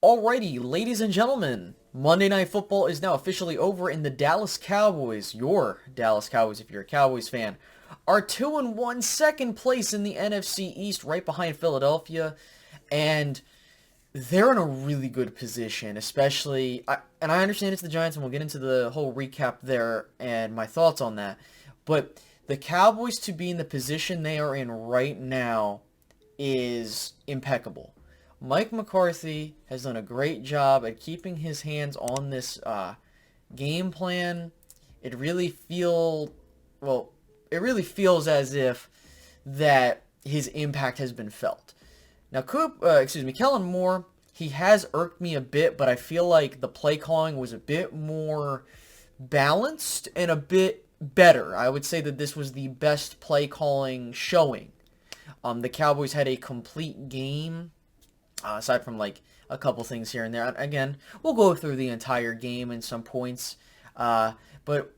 Alrighty, ladies and gentlemen, Monday Night Football is now officially over, and the Dallas Cowboys, your Dallas Cowboys if you're a Cowboys fan, are 2-1, second place in the NFC East, right behind Philadelphia, and they're in a really good position, especially, and I understand it's the Giants, and we'll get into the whole recap there and my thoughts on that, but the Cowboys to be in the position they are in right now is impeccable. Mike McCarthy has done a great job at keeping his hands on this game plan. It really feels as if that his impact has been felt. Now, Kellen Moore, he has irked me a bit, but I feel like the play calling was a bit more balanced and a bit better. I would say that this was the best play calling showing. The Cowboys had a complete game. Aside from like a couple things here and there. Again, we'll go through the entire game and some points. But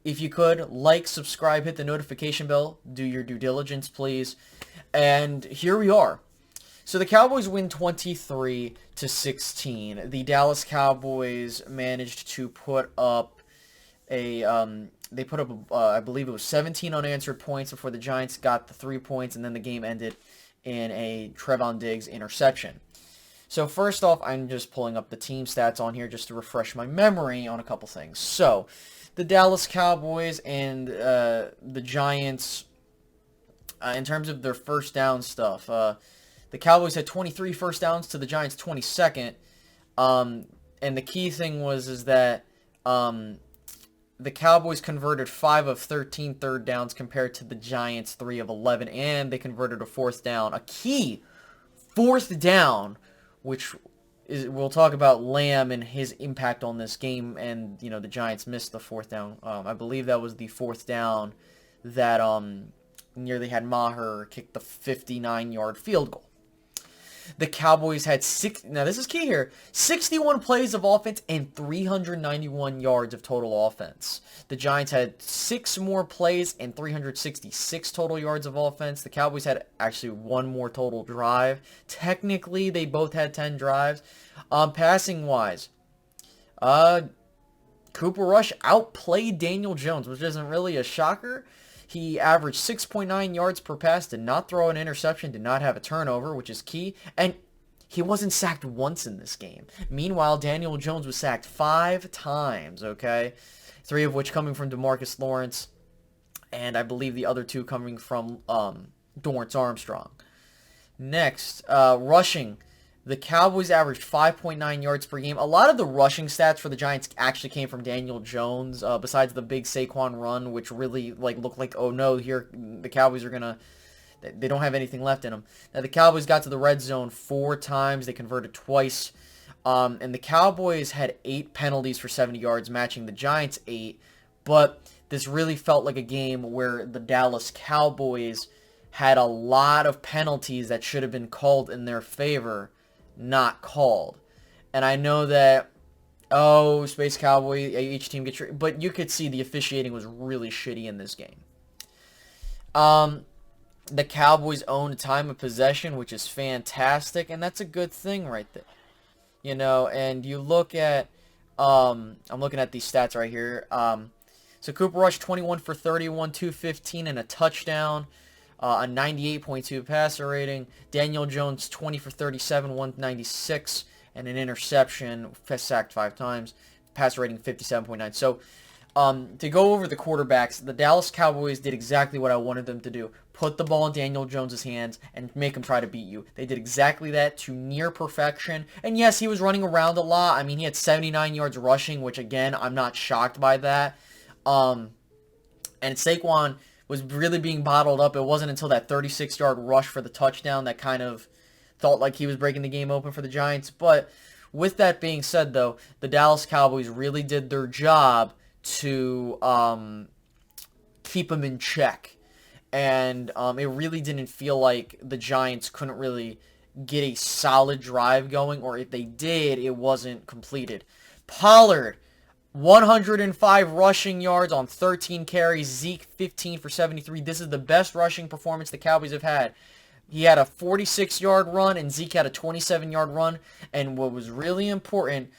if you could, like, subscribe, hit the notification bell, do your due diligence, please. And here we are. So the Cowboys win 23-16. The Dallas Cowboys managed to put up I believe it was 17 unanswered points before the Giants got the 3 points, and then the game ended in a Trevon Diggs interception. So first off, I'm just pulling up the team stats on here just to refresh my memory on a couple things. So, the Dallas Cowboys and the Giants, in terms of their first down stuff, the Cowboys had 23 first downs to the Giants' 22nd. And the key thing is that the Cowboys converted 5 of 13 third downs compared to the Giants' 3 of 11, and they converted a fourth down, a key fourth down, which is, we'll talk about Lamb and his impact on this game, and the Giants missed the fourth down. I believe that was the fourth down that nearly had Maher kick the 59-yard field goal. The Cowboys had now this is key here, 61 plays of offense and 391 yards of total offense. The Giants had 6 more plays and 366 total yards of offense. The Cowboys had actually 1 more total drive. Technically, they both had 10 drives. Passing wise, Cooper Rush outplayed Daniel Jones, which isn't really a shocker. He averaged 6.9 yards per pass, did not throw an interception, did not have a turnover, which is key, and he wasn't sacked once in this game. Meanwhile, Daniel Jones was sacked 5 times, okay? 3 of which coming from DeMarcus Lawrence, and I believe the other 2 coming from Dorrance Armstrong. Next, rushing. The Cowboys averaged 5.9 yards per game. A lot of the rushing stats for the Giants actually came from Daniel Jones, besides the big Saquon run, which really looked like, oh no, here the Cowboys are they don't have anything left in them. Now, the Cowboys got to the red zone 4 times. They converted twice. And the Cowboys had 8 penalties for 70 yards, matching the Giants' 8. But this really felt like a game where the Dallas Cowboys had a lot of penalties that should have been called in their favor, not called. And I know that, Space Cowboy, each team gets, but you could see the officiating was really shitty in this game. The Cowboys owned time of possession, which is fantastic, and that's a good thing right there. And you look at, I'm looking at these stats right here. So Cooper Rush, 21 for 31, 215, and a touchdown. A 98.2 passer rating. Daniel Jones, 20 for 37, 196, and an interception, sacked 5 times. Passer rating 57.9. So, to go over the quarterbacks, the Dallas Cowboys did exactly what I wanted them to do. Put the ball in Daniel Jones' hands and make him try to beat you. They did exactly that to near perfection. And yes, he was running around a lot. I mean, he had 79 yards rushing, which again, I'm not shocked by that. And Saquon was really being bottled up. It wasn't until that 36-yard rush for the touchdown that kind of felt like he was breaking the game open for the Giants. But with that being said, though, the Dallas Cowboys really did their job to keep him in check. And it really didn't feel like the Giants couldn't really get a solid drive going, or if they did, it wasn't completed. Pollard, 105 rushing yards on 13 carries. Zeke, 15 for 73. This is the best rushing performance the Cowboys have had. He had a 46-yard run, and Zeke had a 27-yard run. And what was really important,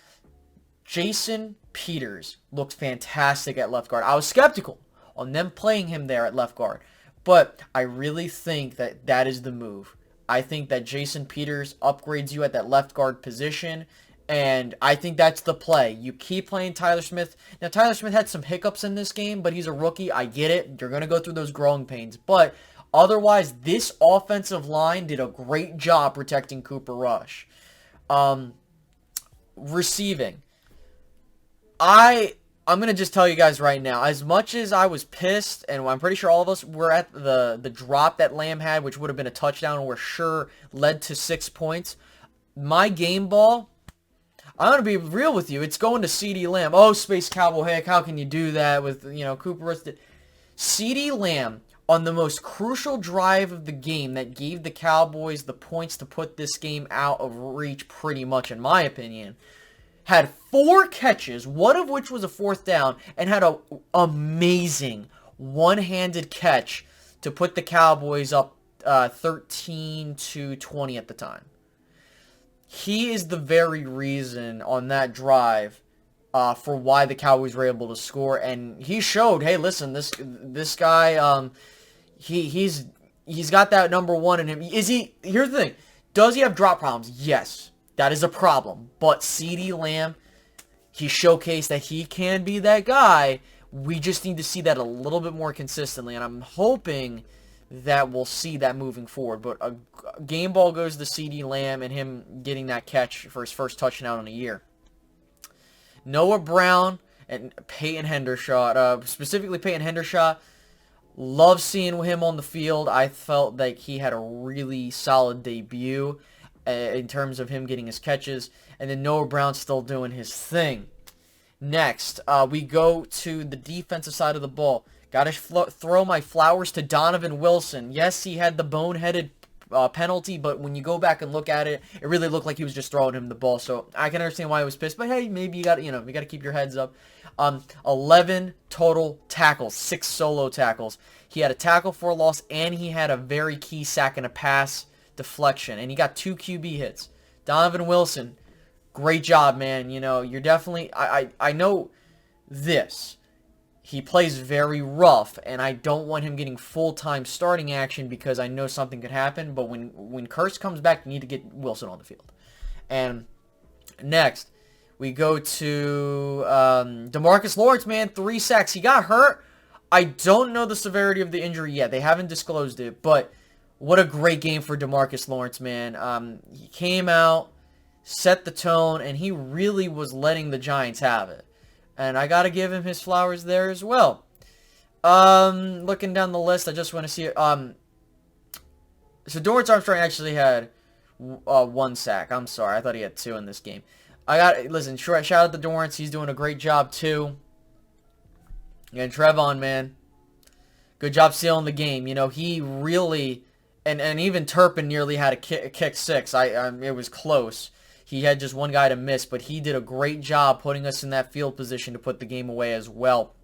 Jason Peters looked fantastic at left guard. I was skeptical on them playing him there at left guard, but I really think that that is the move. I think that Jason Peters upgrades you at that left guard position, and I think that's the play. You keep playing Tyler Smith. Now, Tyler Smith had some hiccups in this game, but he's a rookie. I get it. You're going to go through those growing pains, but otherwise, this offensive line did a great job protecting Cooper Rush. Receiving. I'm going to just tell you guys right now, as much as I was pissed, and I'm pretty sure all of us were at the drop that Lamb had, which would have been a touchdown, and we're sure led to 6 points, my game ball, I'm going to be real with you, it's going to CeeDee Lamb. Oh, Space Cowboy, heck, how can you do that with, Cooper Rush? CeeDee Lamb, on the most crucial drive of the game that gave the Cowboys the points to put this game out of reach pretty much, in my opinion, had 4 catches, one of which was a 4th down, and had an amazing one-handed catch to put the Cowboys up 13-20 at the time. He is the very reason on that drive for why the Cowboys were able to score, and he showed, hey, listen, this guy, he's got that number one in him. Here's the thing, does he have drop problems? Yes. That is a problem. But CeeDee Lamb, he showcased that he can be that guy. We just need to see that a little bit more consistently. And I'm hoping that we'll see that moving forward. But a game ball goes to CeeDee Lamb and him getting that catch for his first touchdown in a year. Noah Brown and Peyton Hendershot, specifically Peyton Hendershot, love seeing him on the field. I felt like he had a really solid debut in terms of him getting his catches, and then Noah Brown still doing his thing. Next, we go to the defensive side of the ball. Got to throw my flowers to Donovan Wilson. Yes, he had the boneheaded penalty, but when you go back and look at it, it really looked like he was just throwing him the ball. So I can understand why he was pissed, but hey, maybe you got to keep your heads up. 11 total tackles, 6 solo tackles. He had a tackle for a loss, and he had a very key sack and a pass deflection, and he got 2 QB hits. Donovan Wilson, great job, man. You're definitely, I know this. He plays very rough, and I don't want him getting full-time starting action because I know something could happen, but when Kurtz comes back, you need to get Wilson on the field. And next, we go to DeMarcus Lawrence, man, 3 sacks. He got hurt. I don't know the severity of the injury yet. They haven't disclosed it, but what a great game for DeMarcus Lawrence, man. He came out, set the tone, and he really was letting the Giants have it. And I got to give him his flowers there as well. Looking down the list, I just want to see it. So Dorrance Armstrong actually had 1 sack. I'm sorry. I thought he had 2 in this game. Listen, shout out to Dorrance. He's doing a great job, too. And Trevon, man. Good job sealing the game. He really... And even Turpin nearly had a kick 6. It was close. He had just one guy to miss, but he did a great job putting us in that field position to put the game away as well.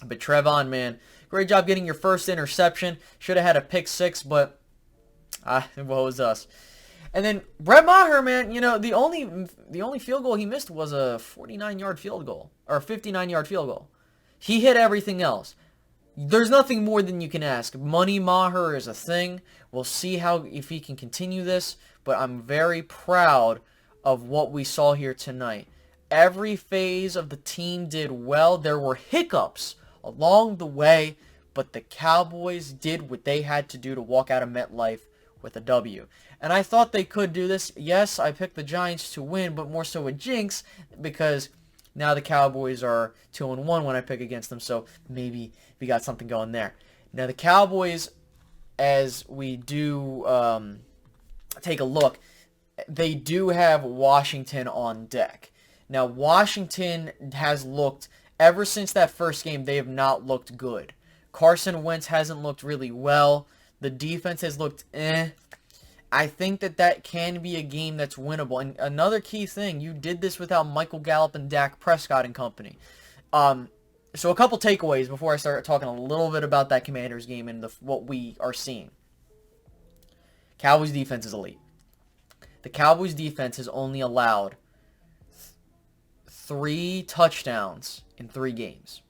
But Trevon, man, great job getting your first interception. Should have had a pick 6, but it was us. And then Brett Maher, man, the only field goal he missed was a 49-yard field goal or a 59-yard field goal. He hit everything else. There's nothing more than you can ask. Money Maher is a thing. We'll see if he can continue this, but I'm very proud of what we saw here tonight. Every phase of the team did well. There were hiccups along the way, but the Cowboys did what they had to do to walk out of MetLife with a W. And I thought they could do this. Yes, I picked the Giants to win, but more so a jinx because now the Cowboys are 2-1 when I pick against them, so maybe we got something going there. Now the Cowboys, as we do take a look, they do have Washington on deck. Now Washington has looked, ever since that first game, they have not looked good. Carson Wentz hasn't looked really well. The defense has looked I think that can be a game that's winnable. And another key thing, you did this without Michael Gallup and Dak Prescott and company. So a couple takeaways before I start talking a little bit about that Commanders game and what we are seeing. Cowboys defense is elite. The Cowboys defense has only allowed 3 touchdowns in 3 games.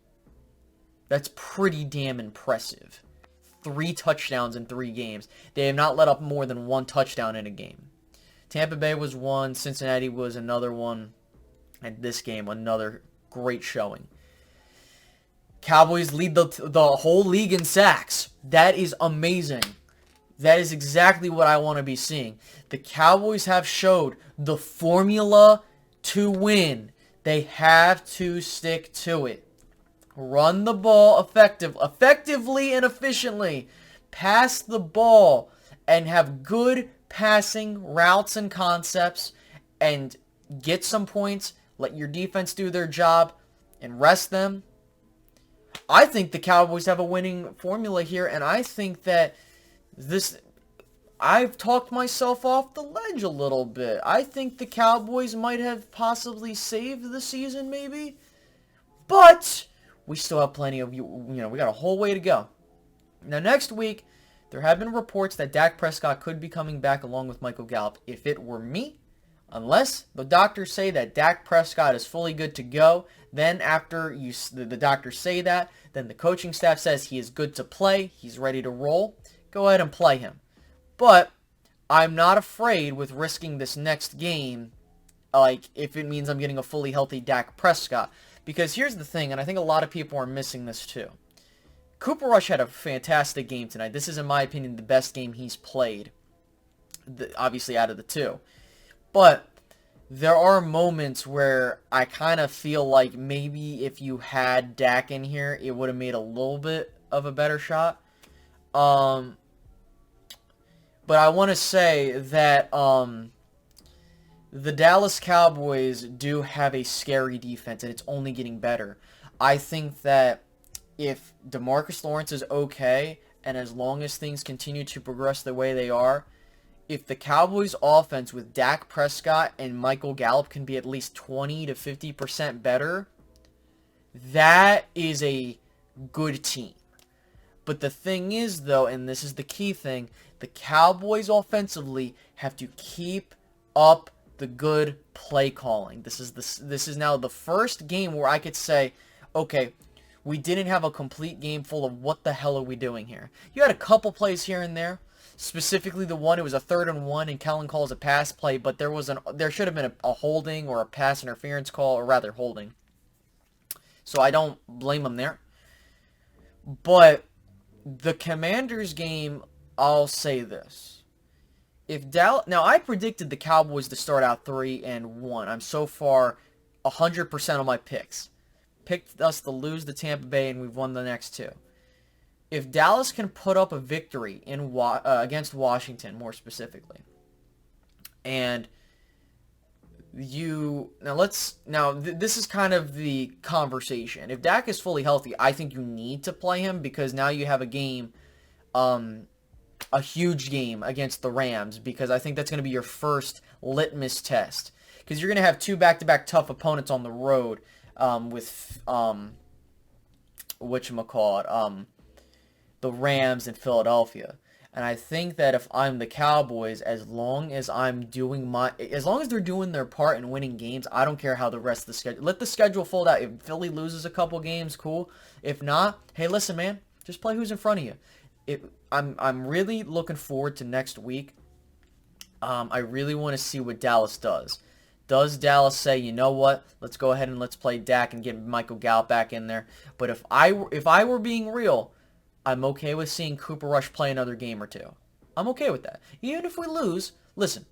That's pretty damn impressive. 3 touchdowns in 3 games. They have not let up more than 1 touchdown in a game. Tampa Bay was one. Cincinnati was another one. And this game, another great showing. Cowboys lead the whole league in sacks. That is amazing. That is exactly what I want to be seeing. The Cowboys have showed the formula to win. They have to stick to it. Run the ball effectively and efficiently. Pass the ball and have good passing routes and concepts and get some points. Let your defense do their job and rest them. I think the Cowboys have a winning formula here, and I think that I've talked myself off the ledge a little bit. I think the Cowboys might have possibly saved the season, maybe. But we still have plenty of, we got a whole way to go. Now, next week, there have been reports that Dak Prescott could be coming back along with Michael Gallup. If it were me, unless the doctors say that Dak Prescott is fully good to go, then after the doctors say that, then the coaching staff says he is good to play, he's ready to roll, go ahead and play him. But I'm not afraid with risking this next game, like if it means I'm getting a fully healthy Dak Prescott. Because here's the thing, and I think a lot of people are missing this too. Cooper Rush had a fantastic game tonight. This is, in my opinion, the best game he's played, obviously out of the 2. But there are moments where I kind of feel like maybe if you had Dak in here, it would have made a little bit of a better shot. But I want to say that the Dallas Cowboys do have a scary defense, and it's only getting better. I think that if DeMarcus Lawrence is okay, and as long as things continue to progress the way they are, if the Cowboys offense with Dak Prescott and Michael Gallup can be at least 20 to 50% better, that is a good team. But the thing is, though, and this is the key thing, the Cowboys offensively have to keep up the good play calling. This is now the first game where I could say, okay, we didn't have a complete game full of what the hell are we doing here. You had a couple plays here and there. Specifically the one, it was a 3rd and 1 and Kellen calls a pass play, but there should have been a holding or a pass interference call, or rather holding. So I don't blame him there. But the Commanders game, I'll say this. Now I predicted the Cowboys to start out 3-1. I'm so far 100% on my picks. Picked us to lose to Tampa Bay, and we've won the next 2. If Dallas can put up a victory against Washington, more specifically, and this is kind of the conversation. If Dak is fully healthy, I think you need to play him, because now you have a game, a huge game against the Rams, because I think that's going to be your first litmus test, because you're going to have 2 back-to-back tough opponents on the road with the Rams in Philadelphia. And I think that if I'm the Cowboys, as long as they're doing their part in winning games, I don't care how the rest of the schedule. Let the schedule fold out. If Philly loses a couple games, cool. If not, hey, listen, man, just play who's in front of you. I'm really looking forward to next week. I really want to see what Dallas does. Does Dallas say, you know what, let's go ahead and let's play Dak and get Michael Gallup back in there? But if I were being real, I'm okay with seeing Cooper Rush play another game or 2. I'm okay with that. Even if we lose, listen,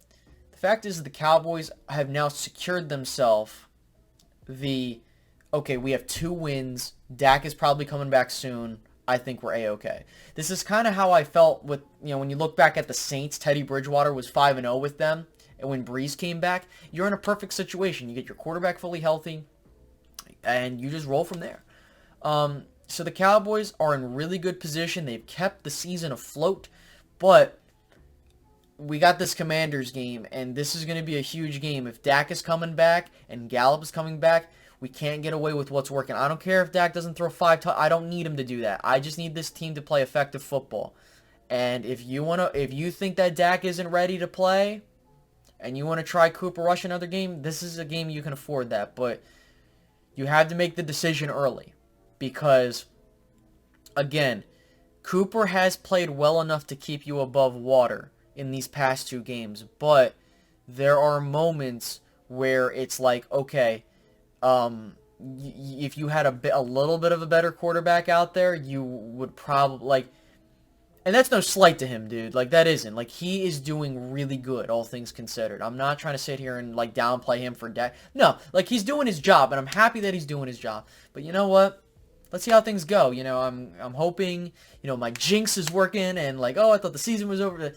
the fact is that the Cowboys have now secured themselves okay, we have 2 wins. Dak is probably coming back soon. I think we're A-okay. This is kind of how I felt with, when you look back at the Saints, Teddy Bridgewater was 5-0 with them. And when Breeze came back, you're in a perfect situation. You get your quarterback fully healthy, and you just roll from there. So the Cowboys are in really good position. They've kept the season afloat, but we got this Commanders game, and this is going to be a huge game. If Dak is coming back and Gallup is coming back, we can't get away with what's working. I don't care if Dak doesn't throw 5 I don't need him to do that. I just need this team to play effective football. And if you think that Dak isn't ready to play, and you want to try Cooper Rush another game, this is a game you can afford that. But you have to make the decision early, because again, Cooper has played well enough to keep you above water in these past 2 games, but there are moments where it's like, okay, if you had a little bit of a better quarterback out there, you would probably, like, and that's no slight to him, dude. Like, that isn't. Like, he is doing really good, all things considered. I'm not trying to sit here and, like, downplay him for Dak. No, like, he's doing his job, and I'm happy that he's doing his job. But you know what? Let's see how things go. You know, I'm hoping, you know, my jinx is working, and, like, oh, I thought the season was over.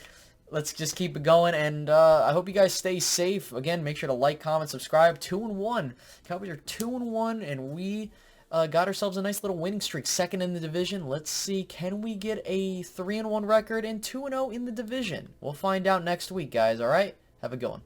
Let's just keep it going, and I hope you guys stay safe. Again, make sure to like, comment, subscribe. 2-1. Cowboys are 2-1, and we got ourselves a nice little winning streak, second in the division. Let's see, can we get a 3-1 record and 2-0 in the division? We'll find out next week, guys, all right? Have a good one.